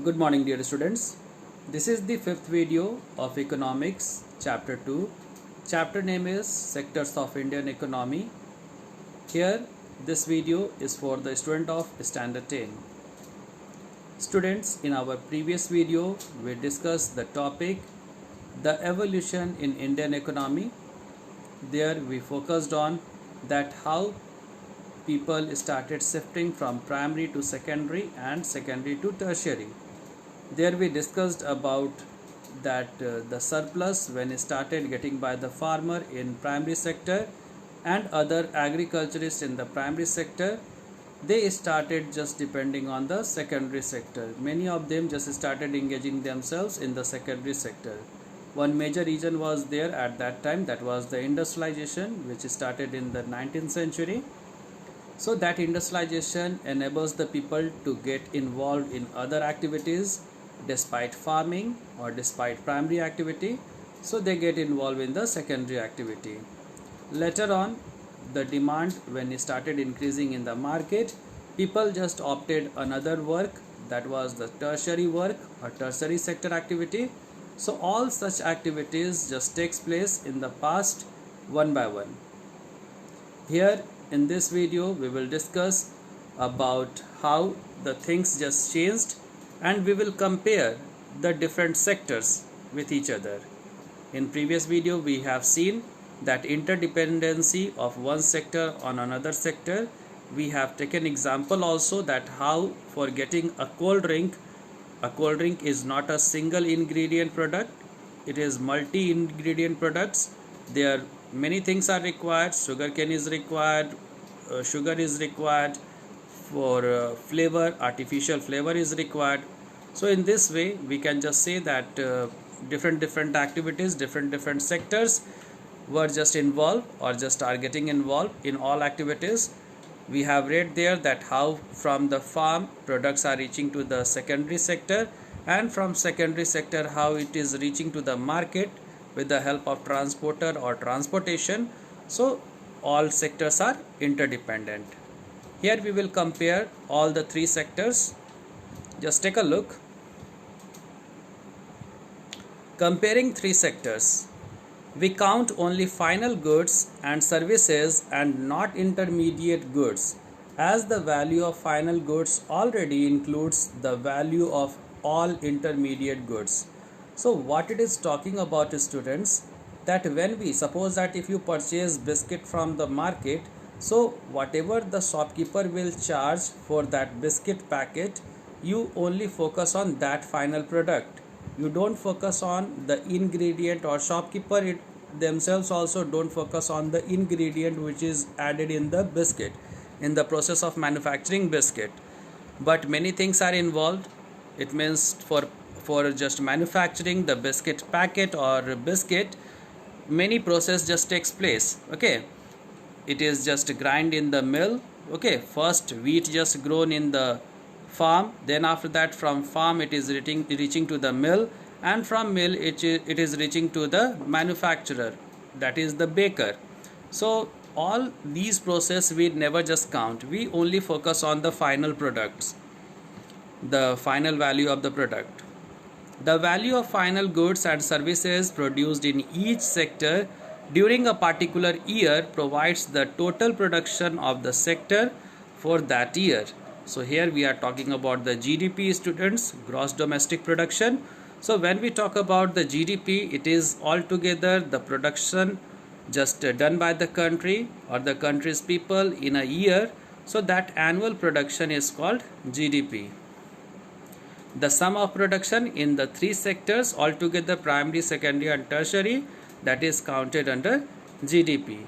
Good morning, dear students. This is the fifth video of Economics, Chapter 2. Chapter name is Sectors of Indian Economy. Here, this video is for the student of Standard 10. Students, in our previous video, we discussed the topic, the evolution in Indian economy. There, we focused on that how people started shifting from primary to secondary and secondary to tertiary. There we discussed about that the surplus when it started getting by the farmer in primary sector and other agriculturists in the primary sector, they started just depending on the secondary sector. Many of them just started engaging themselves in the secondary sector. One major reason was there at that time, that was the industrialization which started in the 19th century. So that industrialization enables the people to get involved in other activities despite farming or despite primary activity. So they get involved in the secondary activity. Later on, the demand when it started increasing in the market, people just opted another work, that was the tertiary work or tertiary sector activity. So all such activities just takes place in the past one by one. Here in this video we will discuss about how the things just changed, and we will compare the different sectors with each other. In previous video we have seen that interdependency of one sector on another sector. We have taken example also that how for getting a cold drink is not a single ingredient product, it is multi ingredient products. There many things are required. Sugarcane is required, sugar is required, for flavor, artificial flavor is required. So in this way we can just say that different activities, different sectors were just involved or just are getting involved in all activities. We have read there that how from the farm products are reaching to the secondary sector, and from secondary sector how it is reaching to the market with the help of transporter or transportation. So all sectors are interdependent. Here we will compare all the three sectors. Just take a look. Comparing three sectors, we count only final goods and services and not intermediate goods, as the value of final goods already includes the value of all intermediate goods. So what it is talking about, students, that when we suppose that if you purchase biscuit from the market, so whatever the shopkeeper will charge for that biscuit packet, you only focus on that final product. You don't focus on the ingredient, or shopkeeper themselves also don't focus on the ingredient which is added in the biscuit in the process of manufacturing biscuit. But many things are involved. It means for just manufacturing the biscuit packet or biscuit, many process just takes place. Okay, it is just grind in the mill. Okay, first wheat just grown in the farm, then after that from farm it is reaching to the mill, and from mill it is reaching to the manufacturer, that is the baker. So all these process we never just count, we only focus on the final products, the final value of the product. The value of final goods and services produced in each sector during a particular year provides the total production of the sector for that year. So here we are talking about the GDP, students, gross domestic production. So when we talk about the GDP, it is altogether the production just done by the country or the country's people in a year. So that annual production is called GDP. The sum of production in the three sectors altogether, primary, secondary and tertiary, that is counted under GDP.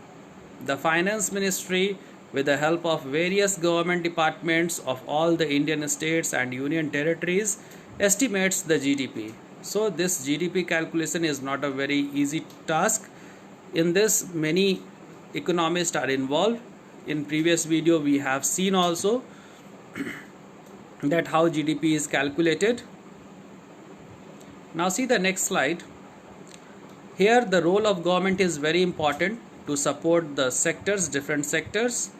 The finance ministry, with the help of various government departments of all the Indian states and union territories, estimates the GDP. So this GDP calculation is not a very easy task. In this many economists are involved. In previous video we have seen also that how GDP is calculated. Now see the next slide. Here the role of government is very important to support the sectors, different sectors.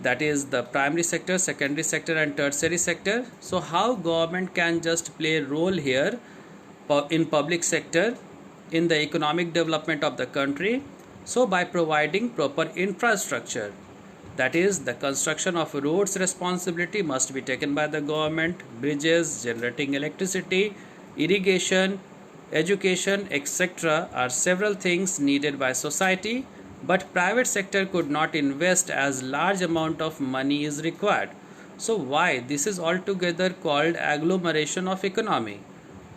that is the primary sector, secondary sector and tertiary sector. So how government can just play a role here in public sector in the economic development of the country? So by providing proper infrastructure, that is the construction of roads responsibility must be taken by the government, bridges, generating electricity, irrigation, education, etc. are several things needed by society, but private sector could not invest as large amount of money is required. So why this is altogether called agglomeration of economy?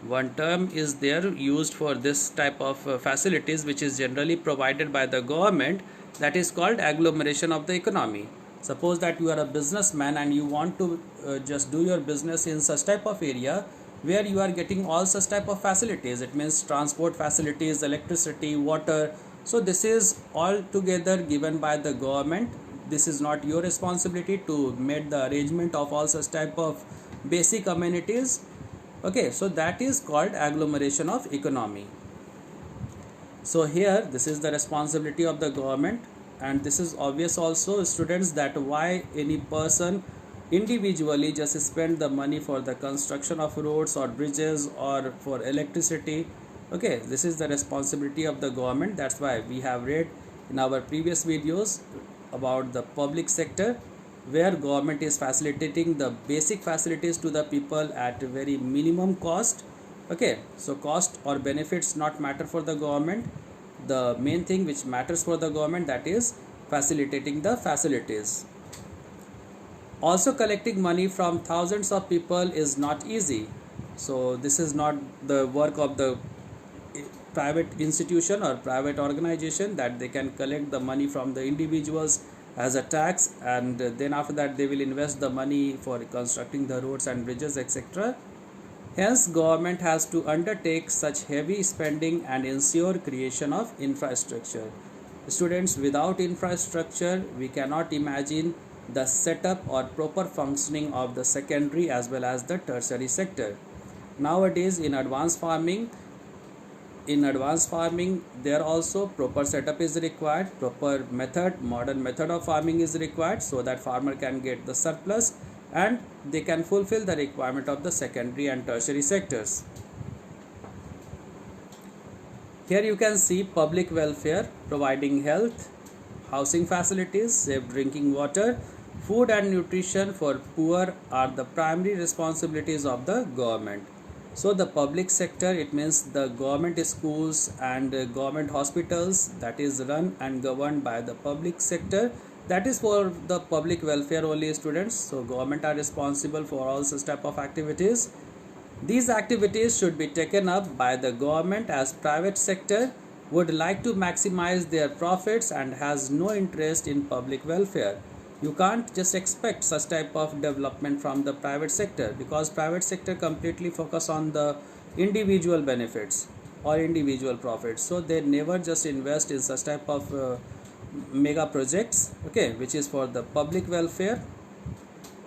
One term is there used for this type of facilities which is generally provided by the government, that is called agglomeration of the economy. Suppose that you are a businessman and you want to just do your business in such type of area where you are getting all such type of facilities. It means transport facilities, electricity, water. So this is all together given by the government. This is not your responsibility to make the arrangement of all such type of basic amenities. Okay, so that is called agglomeration of economy. So here this is the responsibility of the government, and this is obvious also, students, that why any person individually just spend the money for the construction of roads or bridges or for electricity. Okay, this is the responsibility of the government. That's why we have read in our previous videos about the public sector, where government is facilitating the basic facilities to the people at a very minimum cost. Okay, so cost or benefits not matter for the government. The main thing which matters for the government, that is facilitating the facilities. Also, collecting money from thousands of people is not easy. So this is not the work of the private institution or private organization, that they can collect the money from the individuals as a tax, and then after that they will invest the money for constructing the roads and bridges, etc. Hence, government has to undertake such heavy spending and ensure creation of infrastructure. Students, without infrastructure, we cannot imagine the setup or proper functioning of the secondary as well as the tertiary sector. Nowadays, in advanced farming, there also proper setup is required, proper method, modern method of farming is required, so that farmer can get the surplus and they can fulfill the requirement of the secondary and tertiary sectors. Here you can see public welfare, providing health, housing facilities, safe drinking water, food and nutrition for poor are the primary responsibilities of the government. So the public sector, it means the government schools and government hospitals, that is run and governed by the public sector. That is for the public welfare only, students. So government are responsible for all such type of activities. These activities should be taken up by the government, as private sector would like to maximize their profits and has no interest in public welfare. You can't just expect such type of development from the private sector, because private sector completely focus on the individual benefits or individual profits. So they never just invest in such type of mega projects, okay, which is for the public welfare.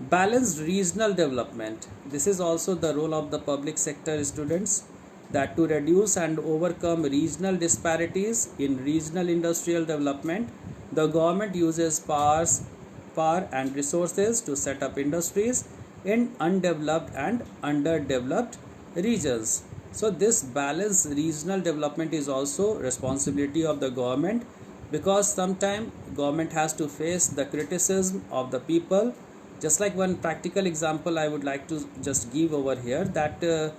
Balanced regional development, this is also the role of the public sector, students, that to reduce and overcome regional disparities in regional industrial development, the government uses power and resources to set up industries in undeveloped and underdeveloped regions. So this balanced regional development is also responsibility of the government, because sometimes government has to face the criticism of the people. Just like one practical example I would like to just give over here, that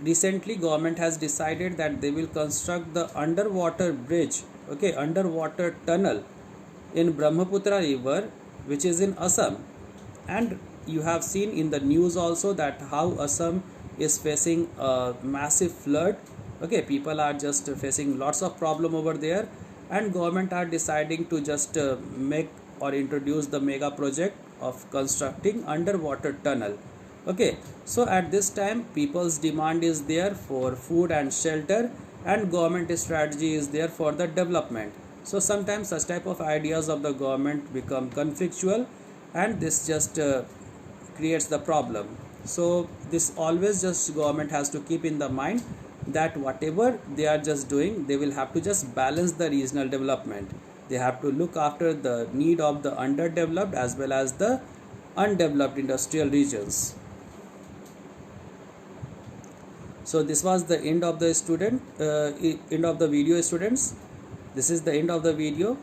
recently government has decided that they will construct the underwater bridge, okay, underwater tunnel in Brahmaputra river, which is in Assam. And you have seen in the news also that how Assam is facing a massive flood. Okay, people are just facing lots of problem over there, and government are deciding to just make or introduce the mega project of constructing underwater tunnel. Okay, so at this time people's demand is there for food and shelter, and government strategy is there for the development. So sometimes such type of ideas of the government become conflictual, and this just creates the problem. So this always just government has to keep in the mind that whatever they are just doing, they will have to just balance the regional development. They have to look after the need of the underdeveloped as well as the undeveloped industrial regions. So this was the end of the end of the video, students. This is the end of the video,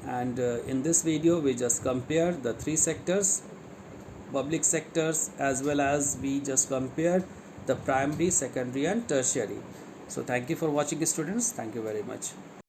and in this video we just compare the three sectors, public sectors, as well as we just compare the primary, secondary and tertiary. So thank you for watching, students. Thank you very much.